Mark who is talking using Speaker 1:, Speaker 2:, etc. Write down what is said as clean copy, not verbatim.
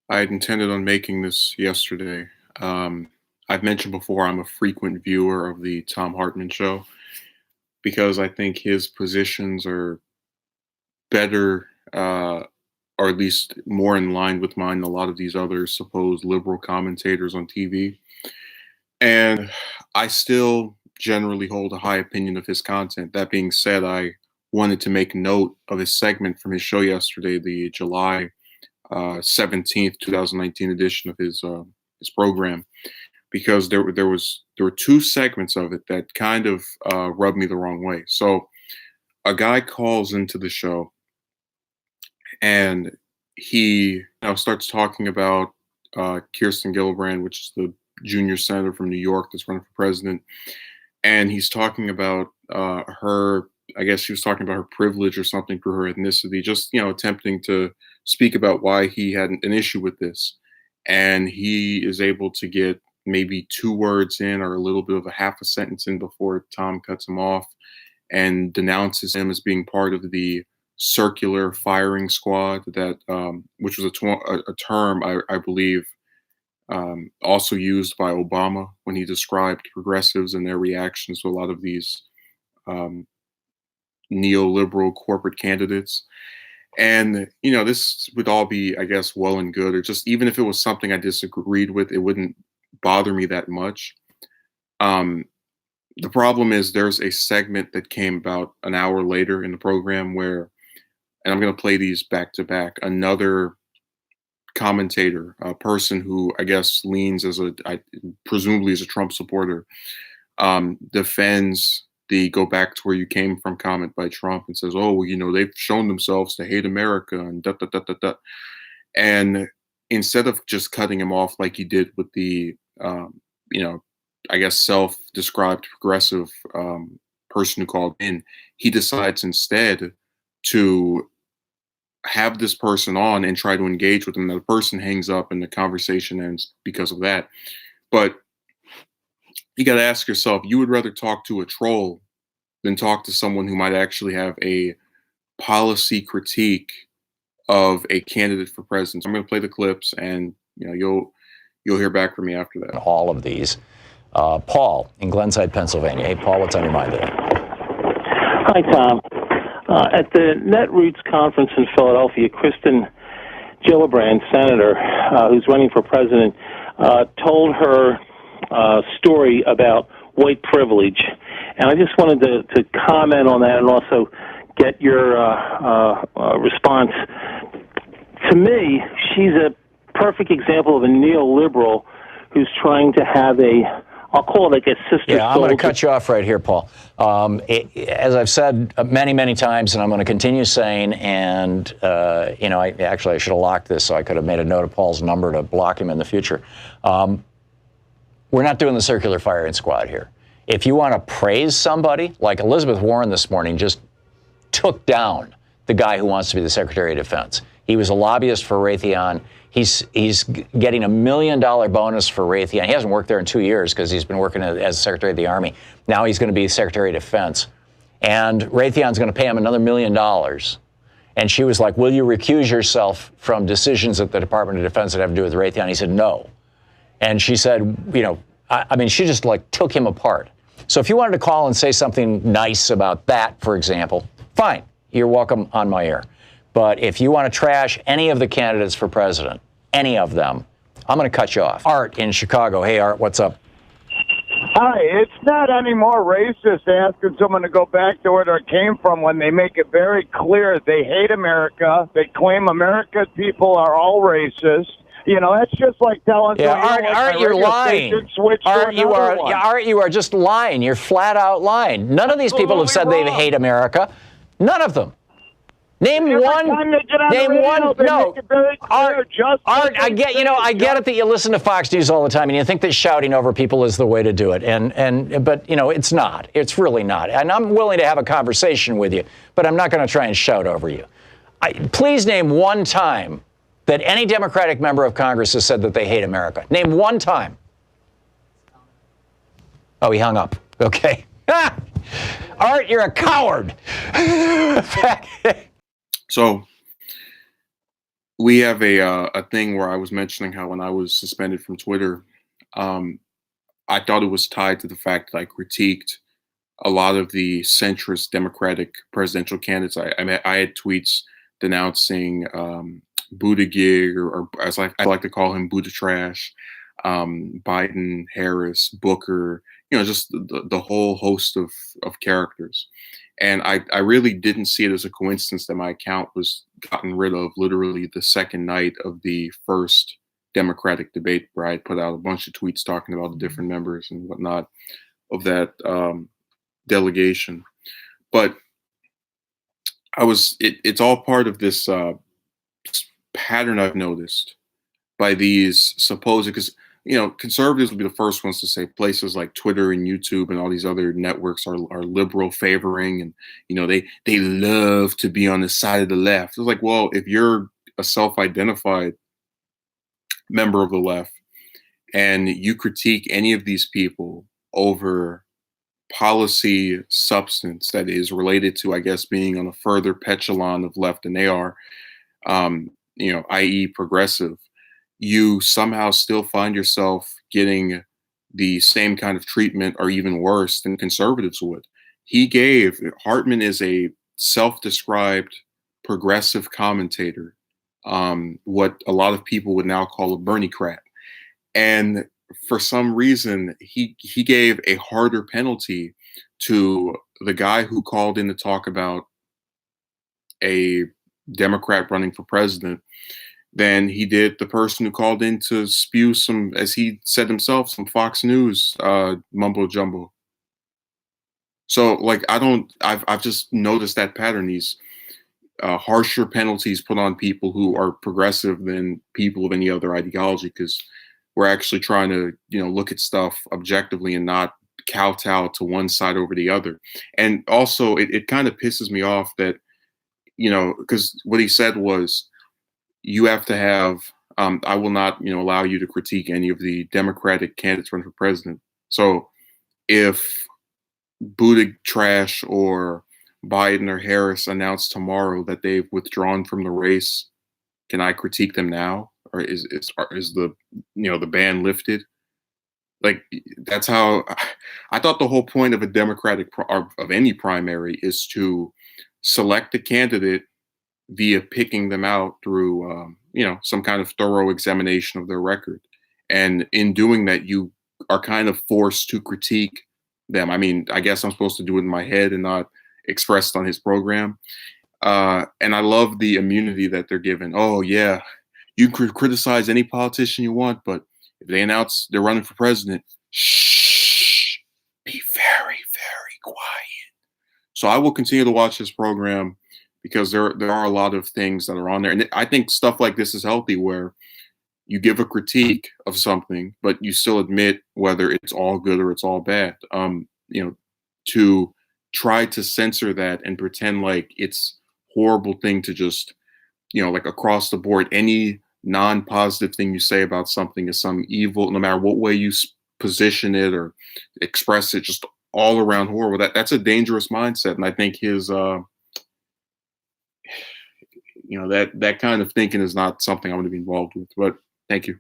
Speaker 1: I had intended on making this yesterday. Um, I've mentioned before I'm a frequent viewer of the Thom Hartmann show because I think his positions are better, or at least more in line with mine than a lot of these other supposed liberal commentators on TV. And I still generally hold a high opinion of his content. That being said, I wanted to make note of his segment from his show yesterday, the July 17th, 2019 edition of his program, because there were two segments of it that kind of rubbed me the wrong way. So a guy calls into the show and he starts talking about Kirsten Gillibrand, which is the junior senator from New York that's running for president, and he's talking about her. I guess she was talking about her privilege or something for her ethnicity, just attempting to speak about why he had an issue with this. And he is able to get maybe two words in or a little bit of a half a sentence in before Tom cuts him off and denounces him as being part of the circular firing squad that which was a term I believe also used by Obama when he described progressives and their reactions to a lot of these um, neoliberal corporate candidates. And this would all be, I guess, well and good, or just even if it was something I disagreed with, it wouldn't bother me that much. Um, the problem is there's a segment that came about an hour later in the program where, and I'm going to play these back to back, another commentator, a person who I guess leans presumably as a Trump supporter, defends the "go back to where you came from" comment by Trump and says, "Oh, well, they've shown themselves to hate America and da da da da da." And instead of just cutting him off like he did with the, you know, I guess self-described progressive person who called in, he decides instead to have this person on and try to engage with them. The person hangs up and the conversation ends because of that. But you got to ask yourself, you would rather talk to a troll than talk to someone who might actually have a policy critique of a candidate for president. So I'm going to play the clips, and you'll hear back from me after that.
Speaker 2: All of these. Paul in Glenside, Pennsylvania. Hey, Paul, what's on your mind today?
Speaker 3: Hi, Tom. At the Netroots conference in Philadelphia, Kristen Gillibrand, senator, who's running for president, told her story about white privilege. And I just wanted to comment on that and also get your response. To me, she's a perfect example of a neoliberal who's trying to have I'll call it like a sister.
Speaker 2: Yeah, I'm going to cut you off right here, Paul. As I've said many, many times, and I'm going to continue saying, and, I should have locked this so I could have made a note of Paul's number to block him in the future. We're not doing the circular firing squad here. If you want to praise somebody, like Elizabeth Warren this morning just took down the guy who wants to be the Secretary of Defense. He was a lobbyist for Raytheon. He's getting $1 million bonus for Raytheon. He hasn't worked there in 2 years because he's been working as Secretary of the Army. Now he's going to be Secretary of Defense. And Raytheon's going to pay him another $1 million. And she was like, will you recuse yourself from decisions at the Department of Defense that have to do with Raytheon? He said, no. And she said, she just took him apart. So if you wanted to call and say something nice about that, for example, fine. You're welcome on my air. But if you want to trash any of the candidates for president, any of them, I'm going to cut you off. Art in Chicago. Hey, Art, what's up?
Speaker 4: Hi, it's not any more racist asking someone to go back to where they came from when they make it very clear they hate America. They claim American people are all racist. That's just like telling.
Speaker 2: Yeah, Art, you're lying. Art, you are just lying. You're flat out lying. None of these people have said they hate America. None of them. Name one. No, Art. I get it that you listen to Fox News all the time and you think that shouting over people is the way to do it. But it's not. It's really not. And I'm willing to have a conversation with you, but I'm not going to try and shout over you. Please name one time that any Democratic member of Congress has said that they hate America. Name one time. Oh, he hung up. Okay. Art, you're a coward.
Speaker 1: So we have a thing where I was mentioning how when I was suspended from Twitter, um, I thought it was tied to the fact that I critiqued a lot of the centrist Democratic presidential candidates. I had tweets denouncing Buttigieg, or as I like to call him, Buddha Trash, Biden, Harris, Booker, just the whole host of characters. And I really didn't see it as a coincidence that my account was gotten rid of literally the second night of the first Democratic debate, where I had put out a bunch of tweets talking about the different members and whatnot of that delegation. But it's all part of this pattern I've noticed by these supposed, because conservatives will be the first ones to say places like Twitter and YouTube and all these other networks are liberal favoring, and they love to be on the side of the left. It's like, well, if you're a self-identified member of the left and you critique any of these people over policy substance that is related to, I guess, being on a further echelon of left than they are, i.e., progressive, you somehow still find yourself getting the same kind of treatment or even worse than conservatives would. Hartmann is a self-described progressive commentator, what a lot of people would now call a Bernie-crat. And for some reason, he gave a harder penalty to the guy who called in to talk about a Democrat running for president than he did the person who called in to spew some, as he said himself, some Fox News mumbo jumbo. So, like, I've just noticed that pattern. These harsher penalties put on people who are progressive than people of any other ideology, because we're actually trying to, look at stuff objectively and not kowtow to one side over the other. And also, it kind of pisses me off that, because what he said was, you have to have, I will not, allow you to critique any of the Democratic candidates running for president. So if Buttigieg Trash or Biden or Harris announce tomorrow that they've withdrawn from the race, can I critique them now, or is the the ban lifted? Like, that's how I thought the whole point of a Democratic of any primary is to select a candidate via picking them out through some kind of thorough examination of their record, and in doing that, you are kind of forced to critique them. I mean, I guess I'm supposed to do it in my head and not expressed on his program. And I love the immunity that they're given. Oh yeah, you can criticize any politician you want, but if they announce they're running for president, shh, be very, very quiet. So I will continue to watch this program, because there are a lot of things that are on there, and I think stuff like this is healthy, where you give a critique of something, but you still admit whether it's all good or it's all bad. To try to censor that and pretend like it's horrible thing to just, like across the board, any non-positive thing you say about something is some evil, no matter what way you position it or express it, just all around horrible. That's a dangerous mindset, and I think his, that kind of thinking is not something I want to be involved with. But thank you.